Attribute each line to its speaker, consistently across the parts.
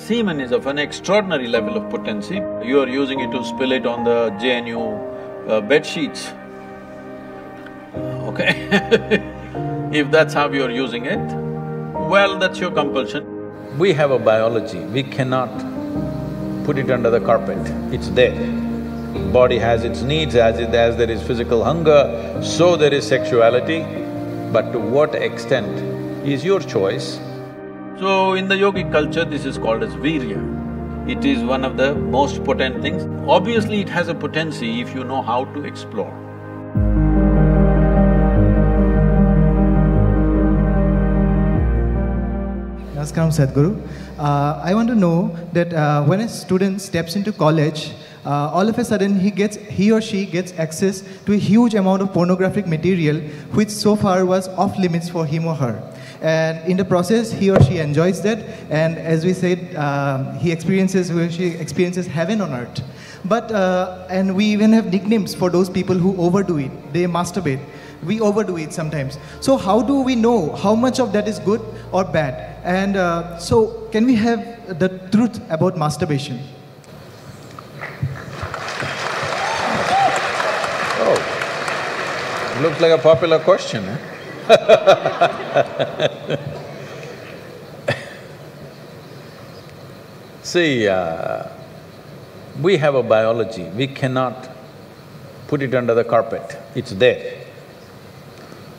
Speaker 1: semen is of an extraordinary level of potency. You are using it to spill it on the JNU bed sheets, okay? If that's how you're using it, well, that's your compulsion. We have a biology, we cannot put it under the carpet, it's there. Body has its needs, as there is physical hunger, so there is sexuality, but to what extent is your choice. So in the yogic culture, this is called as virya. It is one of the most potent things. Obviously, it has a potency if you know how to explore.
Speaker 2: Namaskaram, Sadguru. I want to know that when a student steps into college, all of a sudden he or she gets access to a huge amount of pornographic material which so far was off limits for him or her. And in the process, he or she enjoys that, and as we said, he or she experiences heaven on earth. But, and we even have nicknames for those people who overdo it. They masturbate. We overdo it sometimes. So how do we know how much of that is good or bad? And so can we have the truth about masturbation?
Speaker 1: Oh, looks like a popular question, eh? See, we have a biology, we cannot put it under the carpet, it's there.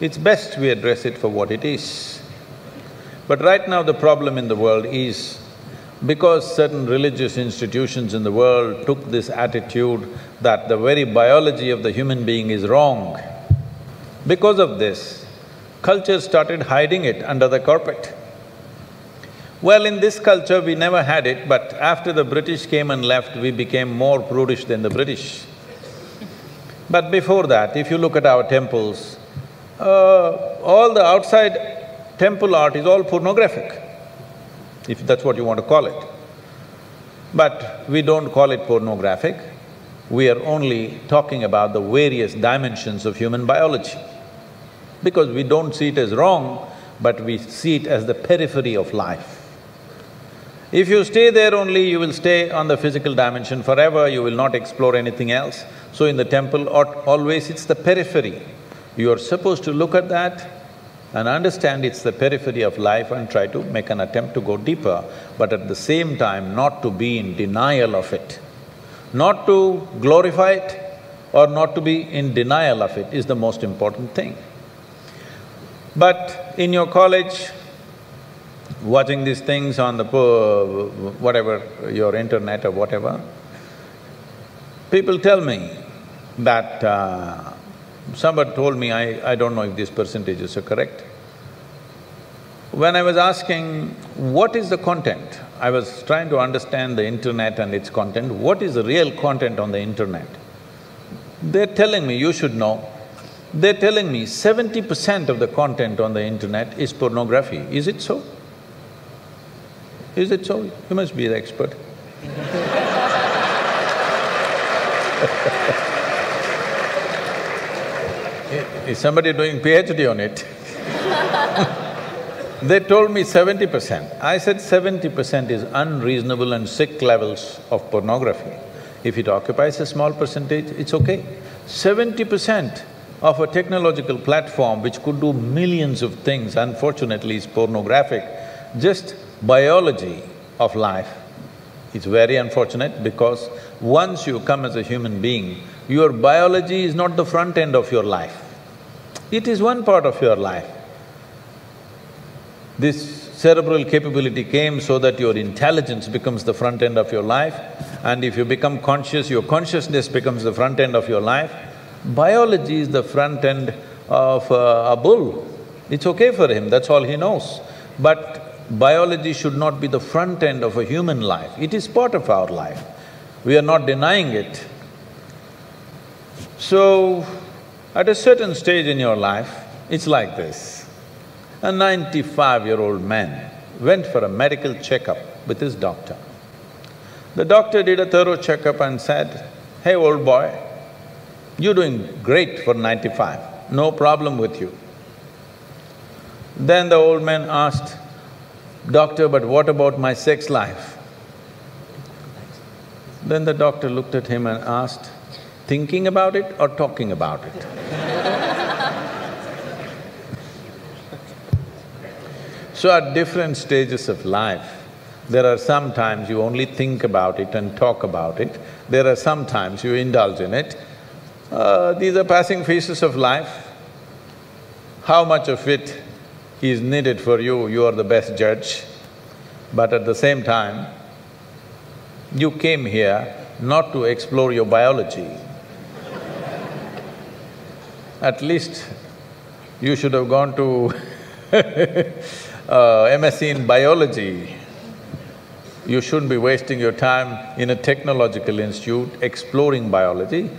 Speaker 1: It's best we address it for what it is. But right now the problem in the world is, because certain religious institutions in the world took this attitude that the very biology of the human being is wrong, because of this, culture started hiding it under the carpet. Well, in this culture we never had it, but after the British came and left, we became more prudish than the British. But before that, if you look at our temples, all the outside temple art is all pornographic, if that's what you want to call it. But we don't call it pornographic, we are only talking about the various dimensions of human biology. Because we don't see it as wrong, but we see it as the periphery of life. If you stay there only, you will stay on the physical dimension forever, you will not explore anything else. So in the temple, always it's the periphery. You are supposed to look at that and understand it's the periphery of life and try to make an attempt to go deeper, but at the same time not to be in denial of it. Not to glorify it or not to be in denial of it is the most important thing. But in your college, watching these things on the whatever, your internet or whatever, people tell me that somebody told me, I don't know if these percentages are correct. When I was asking, what is the content? I was trying to understand the internet and its content. What is the real content on the internet? They're telling me, you should know. They're telling me 70% of the content on the internet is pornography. Is it so? Is it so? You must be the expert. Is somebody doing PhD on it? They told me 70%. I said 70% is unreasonable and sick levels of pornography. If it occupies a small percentage, it's okay. 70% of a technological platform which could do millions of things, unfortunately is pornographic. Just biology of life is very unfortunate because once you come as a human being, your biology is not the front end of your life. It is one part of your life. This cerebral capability came so that your intelligence becomes the front end of your life, and if you become conscious, your consciousness becomes the front end of your life. Biology is the front end of a bull. It's okay for him, that's all he knows. But biology should not be the front end of a human life. It is part of our life. We are not denying it. So, at a certain stage in your life, it's like this. A 95-year-old man went for a medical checkup with his doctor. The doctor did a thorough checkup and said, "Hey, old boy, you're doing great for 95, no problem with you." Then the old man asked, "Doctor, but what about my sex life?" Then the doctor looked at him and asked, thinking about it or talking about it? So at different stages of life, there are some times you only think about it and talk about it, there are some times you indulge in it. These are passing phases of life. How much of it is needed for you, you are the best judge. But at the same time, you came here not to explore your biology. At least you should have gone to MSc in biology. You shouldn't be wasting your time in a technological institute exploring biology.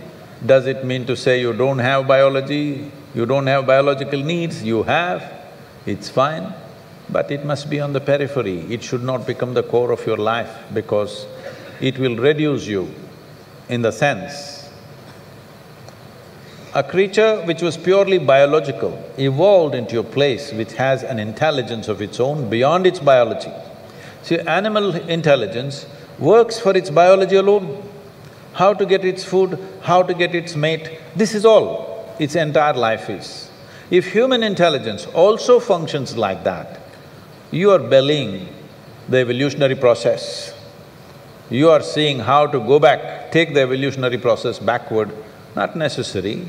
Speaker 1: Does it mean to say you don't have biology, you don't have biological needs? You have, it's fine, but it must be on the periphery. It should not become the core of your life because it will reduce you in the sense. A creature which was purely biological evolved into a place which has an intelligence of its own beyond its biology. See, animal intelligence works for its biology alone. How to get its food, how to get its mate, this is all its entire life is. If human intelligence also functions like that, you are bellying the evolutionary process. You are seeing how to go back, take the evolutionary process backward, not necessary.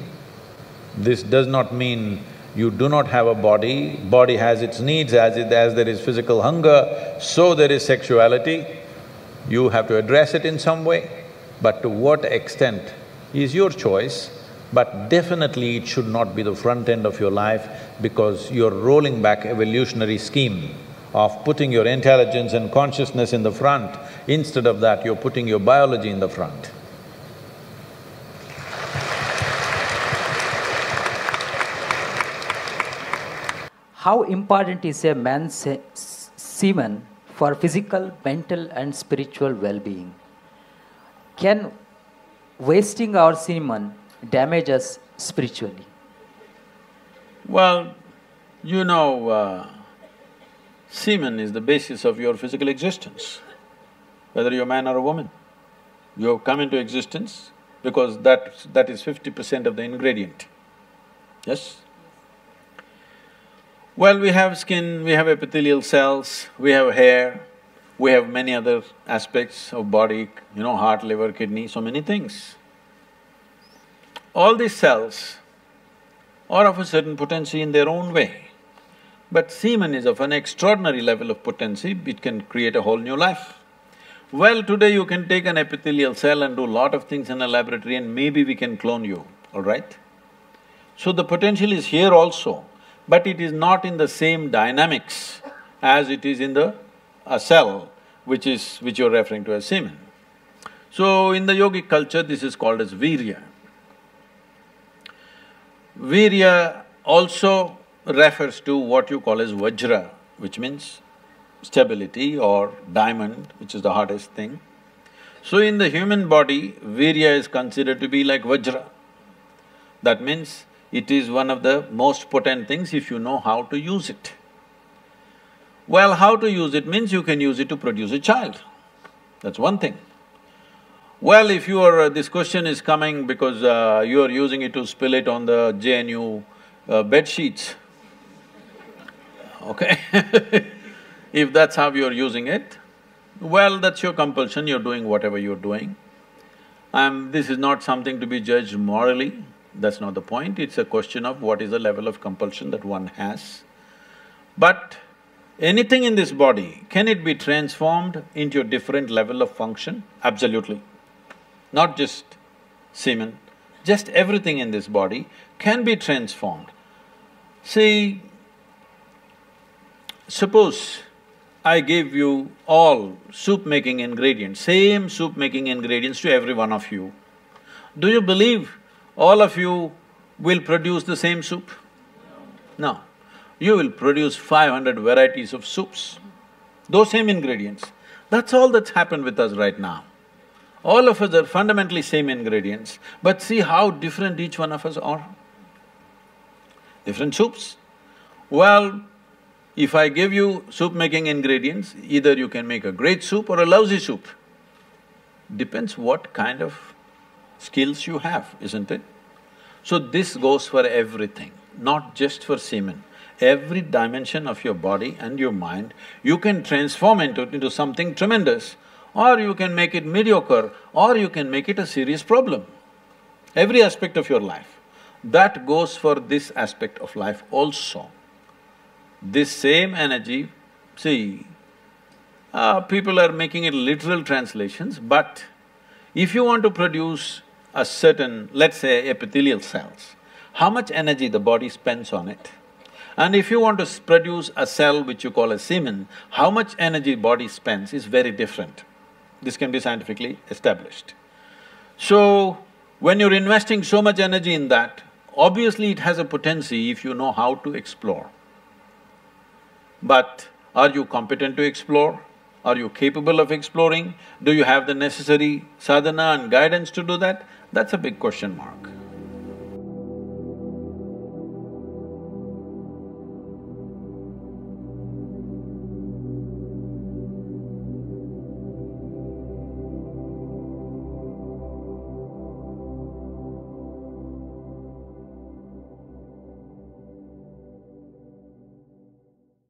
Speaker 1: This does not mean you do not have a body, body has its needs, as there is physical hunger, so there is sexuality. You have to address it in some way, but to what extent is your choice, but definitely it should not be the front end of your life because you're rolling back evolutionary scheme of putting your intelligence and consciousness in the front. Instead of that, you're putting your biology in the front.
Speaker 3: How important is a man's semen for physical, mental and spiritual well-being? Can wasting our semen damage us spiritually?
Speaker 1: Well, you know, semen is the basis of your physical existence, whether you're a man or a woman. You have come into existence because that is 50% of the ingredient, yes? Well, we have skin, we have epithelial cells, we have hair, we have many other aspects of body, you know, heart, liver, kidney, so many things. All these cells are of a certain potency in their own way, but semen is of an extraordinary level of potency, it can create a whole new life. Well, today you can take an epithelial cell and do a lot of things in a laboratory and maybe we can clone you, all right? So the potential is here also, but it is not in the same dynamics as it is in a cell which you're referring to as semen. So in the yogic culture, this is called as virya. Virya also refers to what you call as vajra, which means stability, or diamond, which is the hardest thing. So in the human body, virya is considered to be like vajra. That means it is one of the most potent things if you know how to use it. Well, how to use it means you can use it to produce a child, that's one thing. Well, if you are… this question is coming because you are using it to spill it on the JNU bed sheets, okay? If that's how you're using it, well, that's your compulsion, you're doing whatever you're doing. This is not something to be judged morally, that's not the point, it's a question of what is the level of compulsion that one has. But anything in this body, can it be transformed into a different level of function? Absolutely. Not just semen, just everything in this body can be transformed. See, suppose I gave you all soup-making ingredients, same soup-making ingredients to every one of you. Do you believe all of you will produce the same soup? No. You will produce 500 varieties of soups, those same ingredients. That's all that's happened with us right now. All of us are fundamentally same ingredients, but see how different each one of us are. Different soups. Well, if I give you soup-making ingredients, either you can make a great soup or a lousy soup. Depends what kind of skills you have, isn't it? So this goes for everything, not just for semen. Every dimension of your body and your mind, you can transform into something tremendous, or you can make it mediocre, or you can make it a serious problem. Every aspect of your life. That goes for this aspect of life also. This same energy, see, people are making it literal translations, but if you want to produce a certain, let's say, epithelial cells, how much energy the body spends on it? And if you want to produce a cell which you call a semen, how much energy body spends is very different. This can be scientifically established. So, when you're investing so much energy in that, obviously it has a potency if you know how to explore. But are you competent to explore? Are you capable of exploring? Do you have the necessary sadhana and guidance to do that? That's a big question mark.